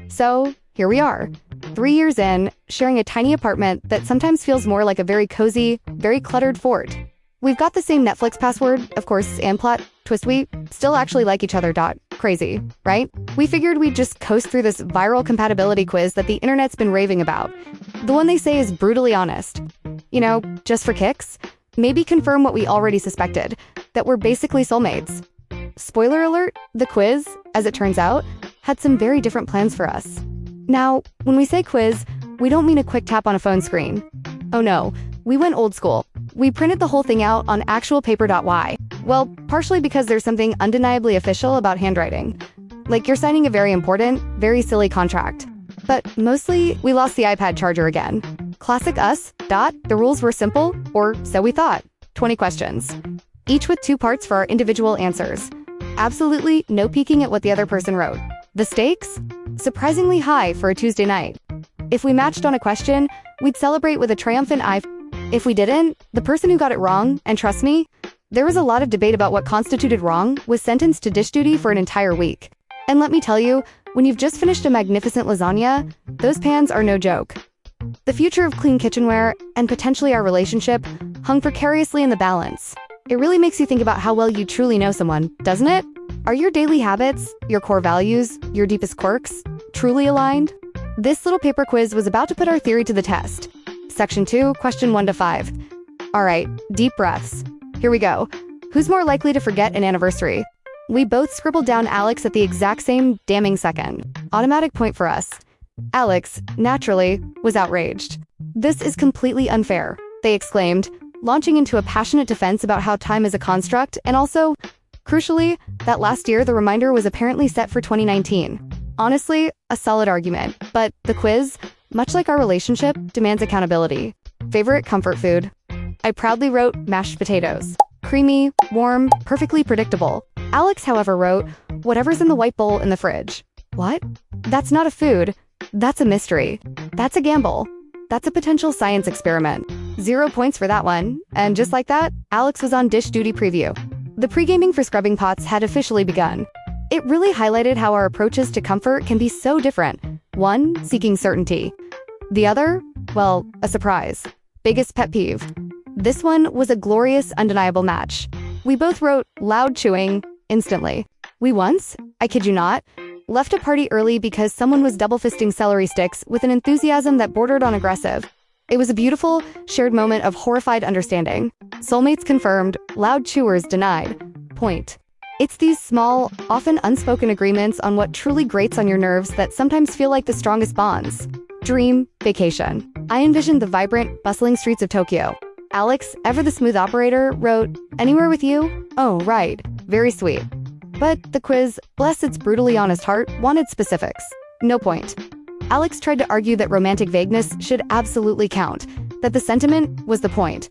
So, here we are, 3 years in, sharing a tiny apartment that sometimes feels more like a very cozy, very cluttered fort. We've got the same Netflix password, of course, and plot twist we still actually like each other. Crazy, right? We figured we'd just coast through this viral compatibility quiz that the internet's been raving about. The one they say is brutally honest. You know, just for kicks, maybe confirm what we already suspected, that we're basically soulmates. Spoiler alert, the quiz, as it turns out, had some very different plans for us. Now, when we say quiz, we don't mean a quick tap on a phone screen. Oh no, we went old school. We printed the whole thing out on actual paper. Why? Well, partially because there's something undeniably official about handwriting. Like you're signing a very important, very silly contract. But mostly, we lost the iPad charger again. Classic us. The rules were simple, or so we thought. 20 questions. Each with 2 parts for our individual answers. Absolutely no peeking at what the other person wrote. The stakes? Surprisingly high for a Tuesday night. If we matched on a question, we'd celebrate with a triumphant eye. If we didn't, the person who got it wrong, and trust me, there was a lot of debate about what constituted wrong, was sentenced to dish duty for an entire week. And let me tell you, when you've just finished a magnificent lasagna, those pans are no joke. The future of clean kitchenware, and potentially our relationship, hung precariously in the balance. It really makes you think about how well you truly know someone, doesn't it? Are your daily habits, your core values, your deepest quirks, truly aligned? This little paper quiz was about to put our theory to the test. Section 2, question 1 to 5. All right, deep breaths. Here we go. Who's more likely to forget an anniversary? We both scribbled down Alex at the exact same damning second. Automatic point for us. Alex, naturally, was outraged. This is completely unfair, they exclaimed, launching into a passionate defense about how time is a construct, and also, crucially, that last year the reminder was apparently set for 2019. Honestly, a solid argument, but the quiz, much like our relationship, demands accountability. Favorite comfort food? I proudly wrote mashed potatoes. Creamy, warm, perfectly predictable. Alex, however, wrote, whatever's in the white bowl in the fridge. What? That's not a food. That's a mystery. That's a gamble. That's a potential science experiment. 0 points for that one. And just like that, Alex was on dish duty preview. The pre-gaming for scrubbing pots had officially begun. It really highlighted how our approaches to comfort can be so different. One, seeking certainty. The other, well, a surprise. Biggest pet peeve. This one was a glorious, undeniable match. We both wrote loud chewing instantly. We once, I kid you not, left a party early because someone was double-fisting celery sticks with an enthusiasm that bordered on aggressive. It was a beautiful, shared moment of horrified understanding. Soulmates confirmed, loud chewers denied. Point. It's these small, often unspoken agreements on what truly grates on your nerves that sometimes feel like the strongest bonds. Dream, vacation. I envisioned the vibrant, bustling streets of Tokyo. Alex, ever the smooth operator, wrote, anywhere with you? Oh, right. Very sweet. But the quiz, bless its brutally honest heart, wanted specifics. No point. Alex tried to argue that romantic vagueness should absolutely count, that the sentiment was the point.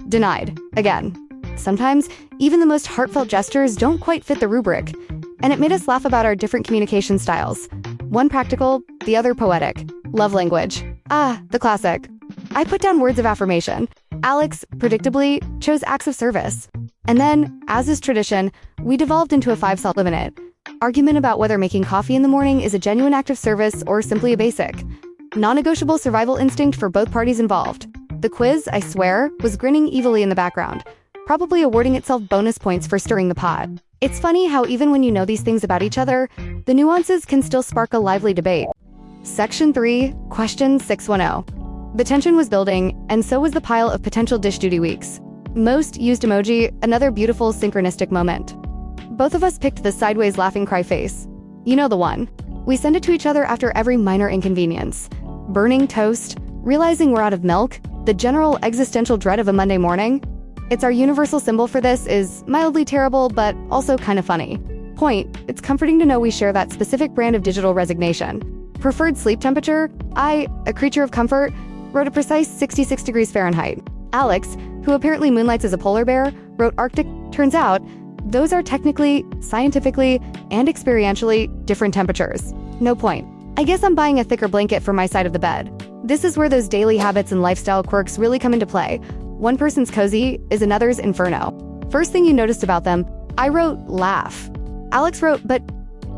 Denied. Again. Sometimes, even the most heartfelt gestures don't quite fit the rubric, and it made us laugh about our different communication styles. One practical, the other poetic. Love language. Ah, the classic. I put down words of affirmation. Alex, predictably, chose acts of service. And then, as is tradition, we devolved into a 5-cent limit. Argument about whether making coffee in the morning is a genuine act of service or simply a basic. Non-negotiable survival instinct for both parties involved. The quiz, I swear, was grinning evilly in the background, probably awarding itself bonus points for stirring the pot. It's funny how even when you know these things about each other, the nuances can still spark a lively debate. Section 3, question 610. The tension was building, and so was the pile of potential dish duty weeks. Most used emoji, another beautiful synchronistic moment. Both of us picked the sideways laughing cry face. You know the one. We send it to each other after every minor inconvenience. Burning toast, realizing we're out of milk, the general existential dread of a Monday morning. It's our universal symbol for this is mildly terrible, but also kind of funny. Point, it's comforting to know we share that specific brand of digital resignation. Preferred sleep temperature, I, a creature of comfort, wrote a precise 66 degrees Fahrenheit. Alex, who apparently moonlights as a polar bear, wrote Arctic. Turns out, those are technically, scientifically, and experientially different temperatures. No point. I guess I'm buying a thicker blanket for my side of the bed. This is where those daily habits and lifestyle quirks really come into play. One person's cozy is another's inferno. First thing you noticed about them, I wrote laugh. Alex wrote, but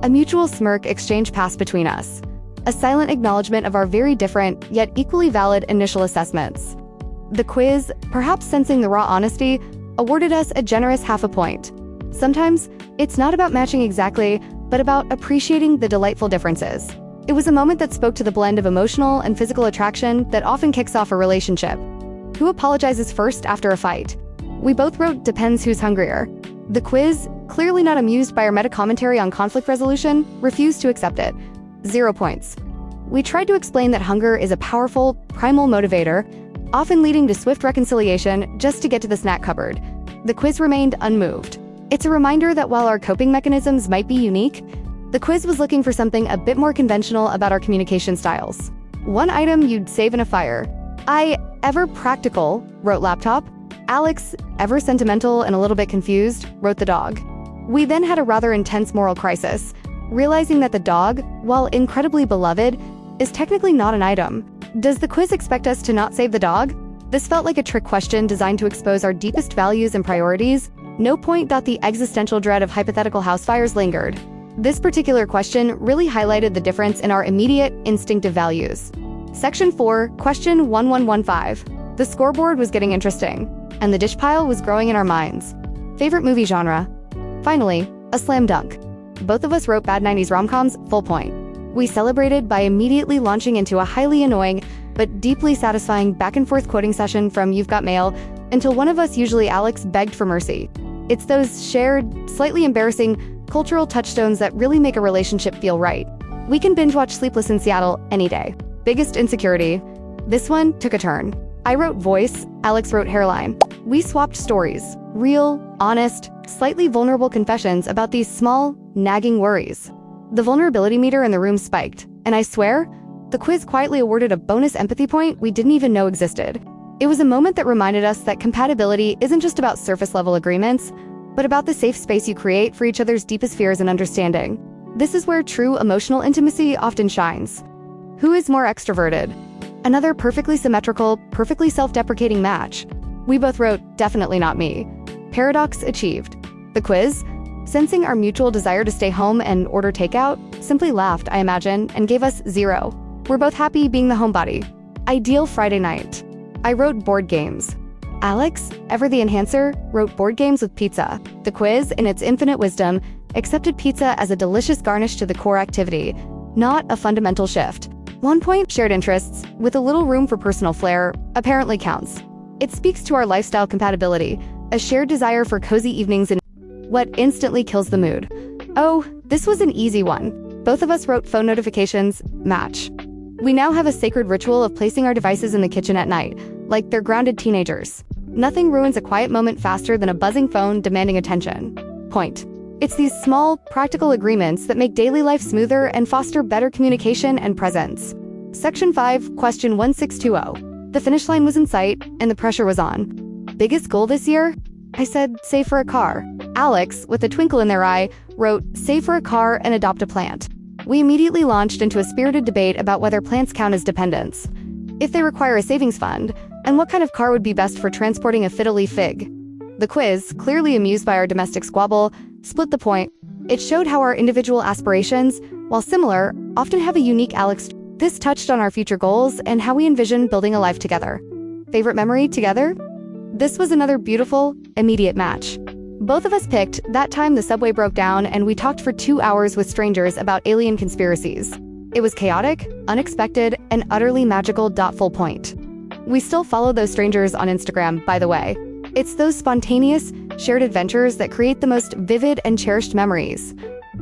a mutual smirk exchange passed between us. a silent acknowledgement of our very different, yet equally valid initial assessments. The quiz, perhaps sensing the raw honesty, awarded us a generous half a point. Sometimes, it's not about matching exactly, but about appreciating the delightful differences. It was a moment that spoke to the blend of emotional and physical attraction that often kicks off a relationship. Who apologizes first after a fight? We both wrote depends who's hungrier. The quiz, clearly not amused by our meta-commentary on conflict resolution, refused to accept it. 0 points. We tried to explain that hunger is a powerful, primal motivator, often leading to swift reconciliation just to get to the snack cupboard. The quiz remained unmoved. It's a reminder that while our coping mechanisms might be unique, the quiz was looking for something a bit more conventional about our communication styles. One item you'd save in a fire. I, ever practical, wrote laptop. Alex, ever sentimental and a little bit confused, wrote the dog. We then had a rather intense moral crisis, realizing that the dog, while incredibly beloved, is technically not an item. Does the quiz expect us to not save the dog? This felt like a trick question designed to expose our deepest values and priorities. No point. The existential dread of hypothetical house fires lingered. This particular question really highlighted the difference in our immediate, instinctive values. Section 4, question 1115. The scoreboard was getting interesting, and the dish pile was growing in our minds. Favorite movie genre? Finally, a slam dunk. Both of us wrote bad 90s rom-coms, full point. We celebrated by immediately launching into a highly annoying, but deeply satisfying back-and-forth quoting session from You've Got Mail, until one of us, usually Alex, begged for mercy. It's those shared, slightly embarrassing, cultural touchstones that really make a relationship feel right. We can binge-watch Sleepless in Seattle any day. Biggest insecurity. This one took a turn. I wrote voice, Alex wrote hairline. We swapped stories. Real, honest, slightly vulnerable confessions about these small, nagging worries. The vulnerability meter in the room spiked, and I swear, the quiz quietly awarded a bonus empathy point we didn't even know existed. It was a moment that reminded us that compatibility isn't just about surface-level agreements, but about the safe space you create for each other's deepest fears and understanding. This is where true emotional intimacy often shines. Who is more extroverted? Another perfectly symmetrical, perfectly self-deprecating match. We both wrote, definitely not me. Paradox achieved. The quiz, sensing our mutual desire to stay home and order takeout, simply laughed, I imagine, and gave us 0. We're both happy being the homebody. Ideal Friday night. I wrote board games. Alex, ever the enhancer, wrote board games with pizza. The quiz, in its infinite wisdom, accepted pizza as a delicious garnish to the core activity, not a fundamental shift. 1 point. Shared interests, with a little room for personal flair, apparently counts. It speaks to our lifestyle compatibility, a shared desire for cozy evenings and what instantly kills the mood. Oh, this was an easy one. Both of us wrote phone notifications, match. We now have a sacred ritual of placing our devices in the kitchen at night, like they're grounded teenagers. Nothing ruins a quiet moment faster than a buzzing phone demanding attention. Point. It's these small, practical agreements that make daily life smoother and foster better communication and presence. Section 5, question 1620. The finish line was in sight, and the pressure was on. Biggest goal this year? I said, save for a car. Alex, with a twinkle in their eye, wrote, save for a car and adopt a plant. We immediately launched into a spirited debate about whether plants count as dependents, if they require a savings fund, and what kind of car would be best for transporting a fiddle-leaf fig. The quiz, clearly amused by our domestic squabble, split the point. It showed how our individual aspirations, while similar, often have a unique Alex. This touched on our future goals and how we envision building a life together. Favorite memory together? This was another beautiful, immediate match. Both of us picked that time the subway broke down and we talked for 2 hours with strangers about alien conspiracies. It was chaotic, unexpected, and utterly magical. Full point. We still follow those strangers on Instagram, by the way. It's those spontaneous, shared adventures that create the most vivid and cherished memories,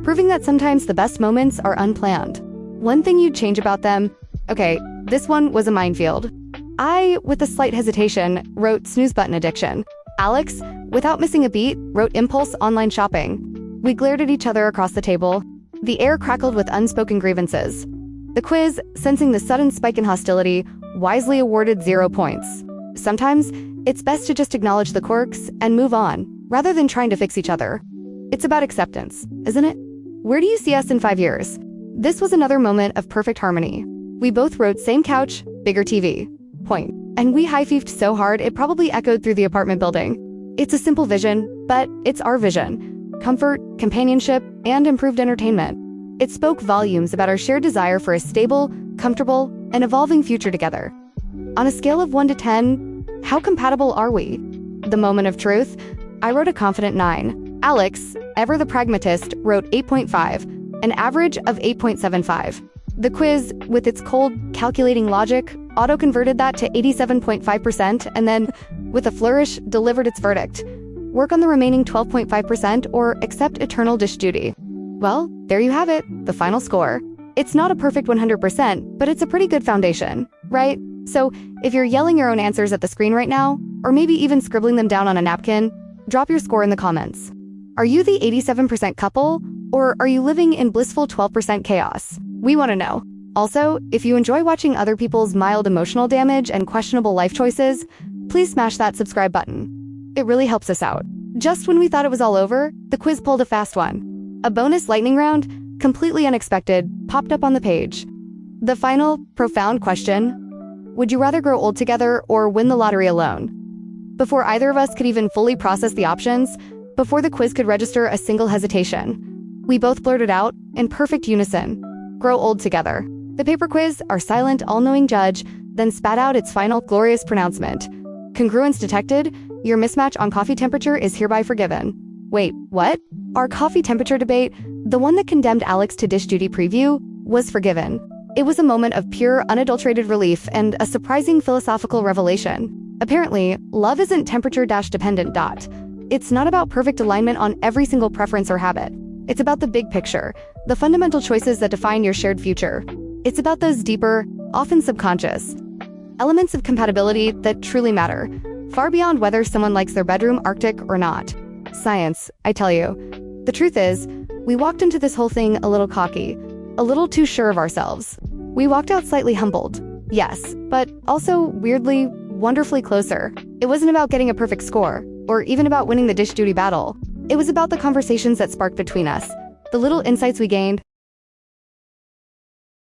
proving that sometimes the best moments are unplanned. One thing you'd change about them? Okay, this one was a minefield. I, with a slight hesitation, wrote snooze button addiction. Alex, without missing a beat, wrote impulse online shopping. We glared at each other across the table. The air crackled with unspoken grievances. The quiz, sensing the sudden spike in hostility, wisely awarded 0 points. Sometimes, it's best to just acknowledge the quirks and move on, rather than trying to fix each other. It's about acceptance, isn't it? Where do you see us in 5 years? This was another moment of perfect harmony. We both wrote same couch, bigger TV. Point. And we high-fived so hard it probably echoed through the apartment building. It's a simple vision, but it's our vision. Comfort, companionship, and improved entertainment. It spoke volumes about our shared desire for a stable, comfortable, and evolving future together. On a scale of 1 to 10, how compatible are we? The moment of truth, I wrote a confident 9. Alex, ever the pragmatist, wrote 8.5, an average of 8.75. The quiz, with its cold, calculating logic, auto-converted that to 87.5% and then, with a flourish, delivered its verdict. Work on the remaining 12.5% or accept eternal dish duty. Well, there you have it, the final score. It's not a perfect 100%, but it's a pretty good foundation, right? So, if you're yelling your own answers at the screen right now, or maybe even scribbling them down on a napkin, drop your score in the comments. Are you the 87% couple, or are you living in blissful 12% chaos? We want to know. Also, if you enjoy watching other people's mild emotional damage and questionable life choices, please smash that subscribe button. It really helps us out. Just when we thought it was all over, the quiz pulled a fast one. A bonus lightning round, completely unexpected, popped up on the page. The final, profound question: would you rather grow old together or win the lottery alone? Before either of us could even fully process the options, before the quiz could register a single hesitation, we both blurted out, in perfect unison, grow old together. The paper quiz, our silent, all-knowing judge, then spat out its final, glorious pronouncement. Congruence detected, your mismatch on coffee temperature is hereby forgiven. Wait, what? Our coffee temperature debate, the one that condemned Alex to dish duty preview, was forgiven. It was a moment of pure, unadulterated relief and a surprising philosophical revelation. Apparently, love isn't temperature-dependent. It's not about perfect alignment on every single preference or habit. It's about the big picture, the fundamental choices that define your shared future. It's about those deeper, often subconscious, elements of compatibility that truly matter, far beyond whether someone likes their bedroom Arctic or not. Science, I tell you. The truth is, we walked into this whole thing a little cocky, a little too sure of ourselves. We walked out slightly humbled, yes, but also weirdly, wonderfully closer. It wasn't about getting a perfect score, or even about winning the dish duty battle. It was about the conversations that sparked between us, the little insights we gained,